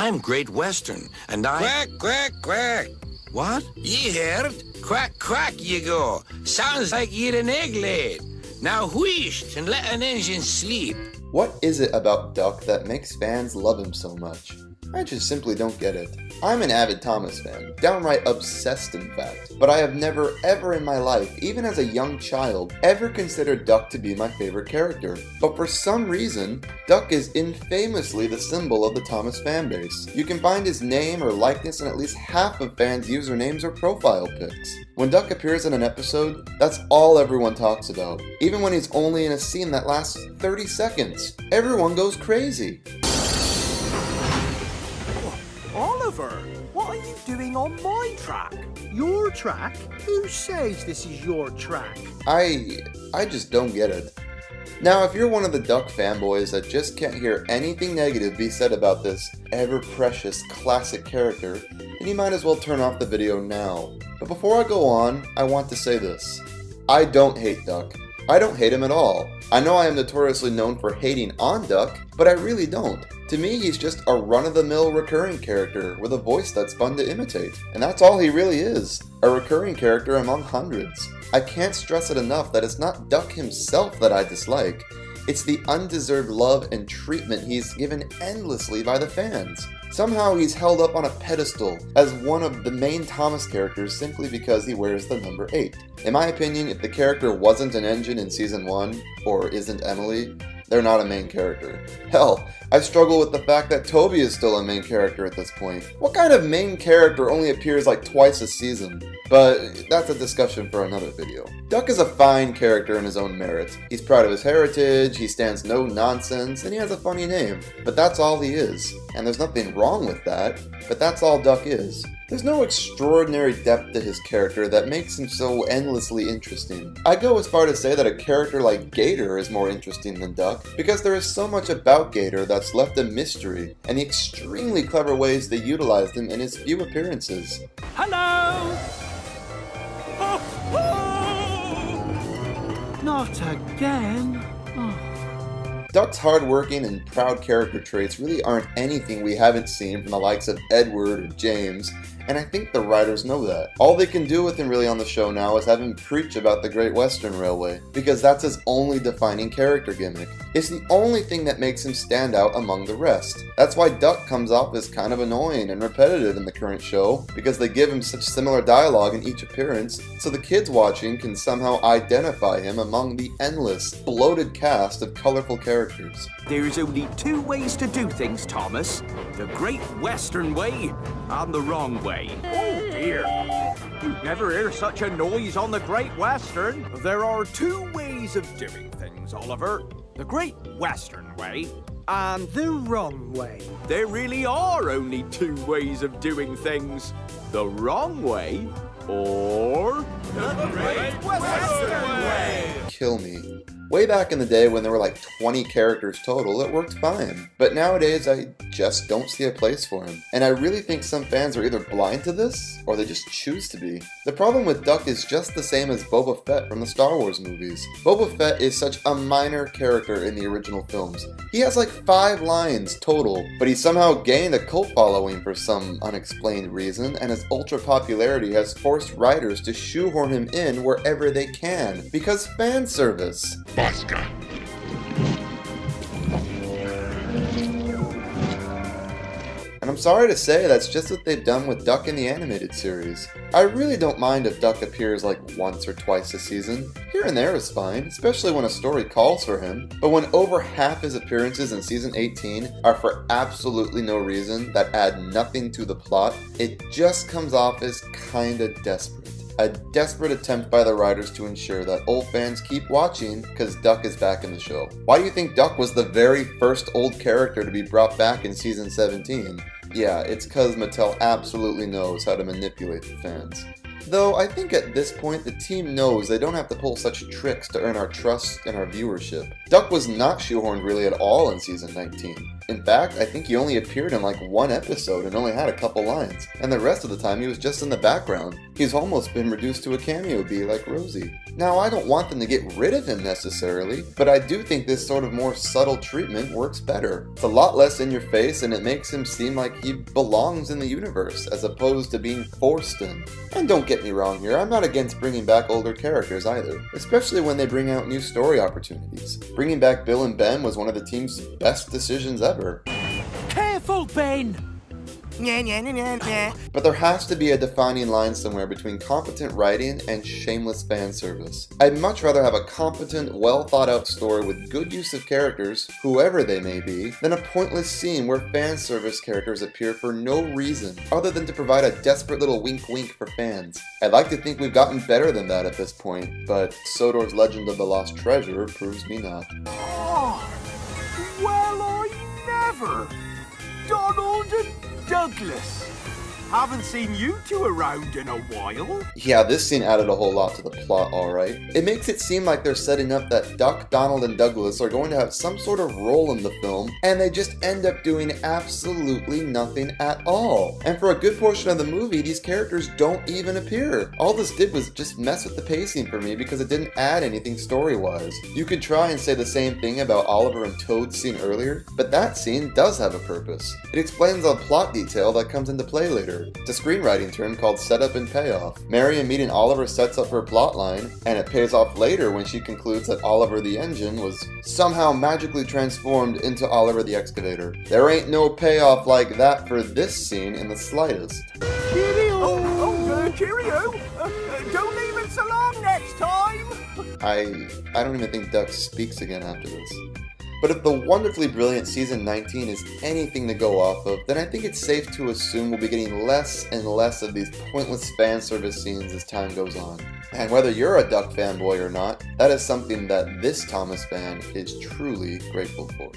I'm Great Western, and I... Quack, quack, quack. What? Ye heard? Quack, quack ye go. Sounds like ye'd an egg laid. Now wheesht and let an engine sleep. What is it about Duck that makes fans love him so much? I just simply don't get it. I'm an avid Thomas fan, downright obsessed in fact, but I have never ever in my life, even as a young child, ever considered Duck to be my favorite character. But for some reason, Duck is infamously the symbol of the Thomas fanbase. You can find his name or likeness in at least half of fans' usernames or profile pics. When Duck appears in an episode, that's all everyone talks about. Even when he's only in a scene that lasts 30 seconds, everyone goes crazy. Oliver, what are you doing on my track? Your track? Who says this is your track? I just don't get it. Now, if you're one of the Duck fanboys that just can't hear anything negative be said about this ever-precious classic character, then you might as well turn off the video now. But before I go on, I want to say this. I don't hate Duck. I don't hate him at all. I know I am notoriously known for hating on Duck, but I really don't. To me, he's just a run-of-the-mill recurring character with a voice that's fun to imitate. And that's all he really is, a recurring character among hundreds. I can't stress it enough that it's not Duck himself that I dislike. It's the undeserved love and treatment he's given endlessly by the fans. Somehow he's held up on a pedestal as one of the main Thomas characters simply because he wears the number 8. In my opinion, if the character wasn't an engine in Season 1, or isn't Emily, they're not a main character. Hell, I struggle with the fact that Toby is still a main character at this point. What kind of main character only appears like twice a season? But that's a discussion for another video. Duck is a fine character in his own merit. He's proud of his heritage, he stands no nonsense, and he has a funny name. But that's all he is. And there's nothing wrong with that, but that's all Duck is. There's no extraordinary depth to his character that makes him so endlessly interesting. I go as far to say that a character like Gator is more interesting than Duck, because there is so much about Gator that's left a mystery, and the extremely clever ways they utilized him in his few appearances. Hello! Not again. Duck's hardworking and proud character traits really aren't anything we haven't seen from the likes of Edward or James, and I think the writers know that. All they can do with him really on the show now is have him preach about the Great Western Railway, because that's his only defining character gimmick. It's the only thing that makes him stand out among the rest. That's why Duck comes off as kind of annoying and repetitive in the current show, because they give him such similar dialogue in each appearance, so the kids watching can somehow identify him among the endless, bloated cast of colorful characters. There's only 2 ways to do things, Thomas. The Great Western Way and the wrong way. Oh dear. You'd never hear such a noise on the Great Western. There are 2 ways of doing things, Oliver. The Great Western Way and The wrong way. there really are only 2 ways of doing things. The wrong way or the Great Western Way. Kill me. Way back in the day when there were like 20 characters total, it worked fine. But nowadays, I just don't see a place for him. And I really think some fans are either blind to this, or they just choose to be. The problem with Duck is just the same as Boba Fett from the Star Wars movies. Boba Fett is such a minor character in the original films. He has like 5 lines total, but he somehow gained a cult following for some unexplained reason, and his ultra popularity has forced writers to shoehorn him in wherever they can, because fan service. Bosca. And I'm sorry to say that's just what they've done with Duck in the animated series. I really don't mind if Duck appears like once or twice a season. Here and there is fine, especially when a story calls for him. But when over half his appearances in season 18 are for absolutely no reason that add nothing to the plot, it just comes off as kinda desperate. A desperate attempt by the writers to ensure that old fans keep watching because Duck is back in the show. Why do you think Duck was the very first old character to be brought back in season 17? Yeah, it's cause Mattel absolutely knows how to manipulate the fans. Though I think at this point the team knows they don't have to pull such tricks to earn our trust and our viewership. Duck was not shoehorned really at all in season 19. In fact, I think he only appeared in like one episode and only had a couple lines, and the rest of the time he was just in the background. He's almost been reduced to a cameo bee like Rosie. Now, I don't want them to get rid of him necessarily, but I do think this sort of more subtle treatment works better. It's a lot less in your face, and it makes him seem like he belongs in the universe, as opposed to being forced in. And don't get me wrong here, I'm not against bringing back older characters either, especially when they bring out new story opportunities. Bringing back Bill and Ben was one of the team's best decisions ever. Careful, Ben! But there has to be a defining line somewhere between competent writing and shameless fan service. I'd much rather have a competent, well thought out story with good use of characters, whoever they may be, than a pointless scene where fan service characters appear for no reason other than to provide a desperate little wink wink for fans. I'd like to think we've gotten better than that at this point, but Sodor's Legend of the Lost Treasure proves me not. Oh, well, I never! Donald and Douglas! Haven't seen you two around in a while. Yeah, this scene added a whole lot to the plot, alright. It makes it seem like they're setting up that Duck, Donald, and Douglas are going to have some sort of role in the film, and they just end up doing absolutely nothing at all. And for a good portion of the movie, these characters don't even appear. All this did was just mess with the pacing for me because it didn't add anything story-wise. You could try and say the same thing about Oliver and Toad's scene earlier, but that scene does have a purpose. It explains a plot detail that comes into play later. It's a screenwriting term called setup and payoff. Marion meeting Oliver sets up her plotline, and it pays off later when she concludes that Oliver the engine was somehow magically transformed into Oliver the excavator. There ain't no payoff like that for this scene in the slightest. Cheerio! Cheerio! Don't leave it so long next time! I don't even think Duck speaks again after this. But if the wonderfully brilliant season 19 is anything to go off of, then I think it's safe to assume we'll be getting less and less of these pointless fan service scenes as time goes on. And whether you're a Duck fanboy or not, that is something that this Thomas fan is truly grateful for.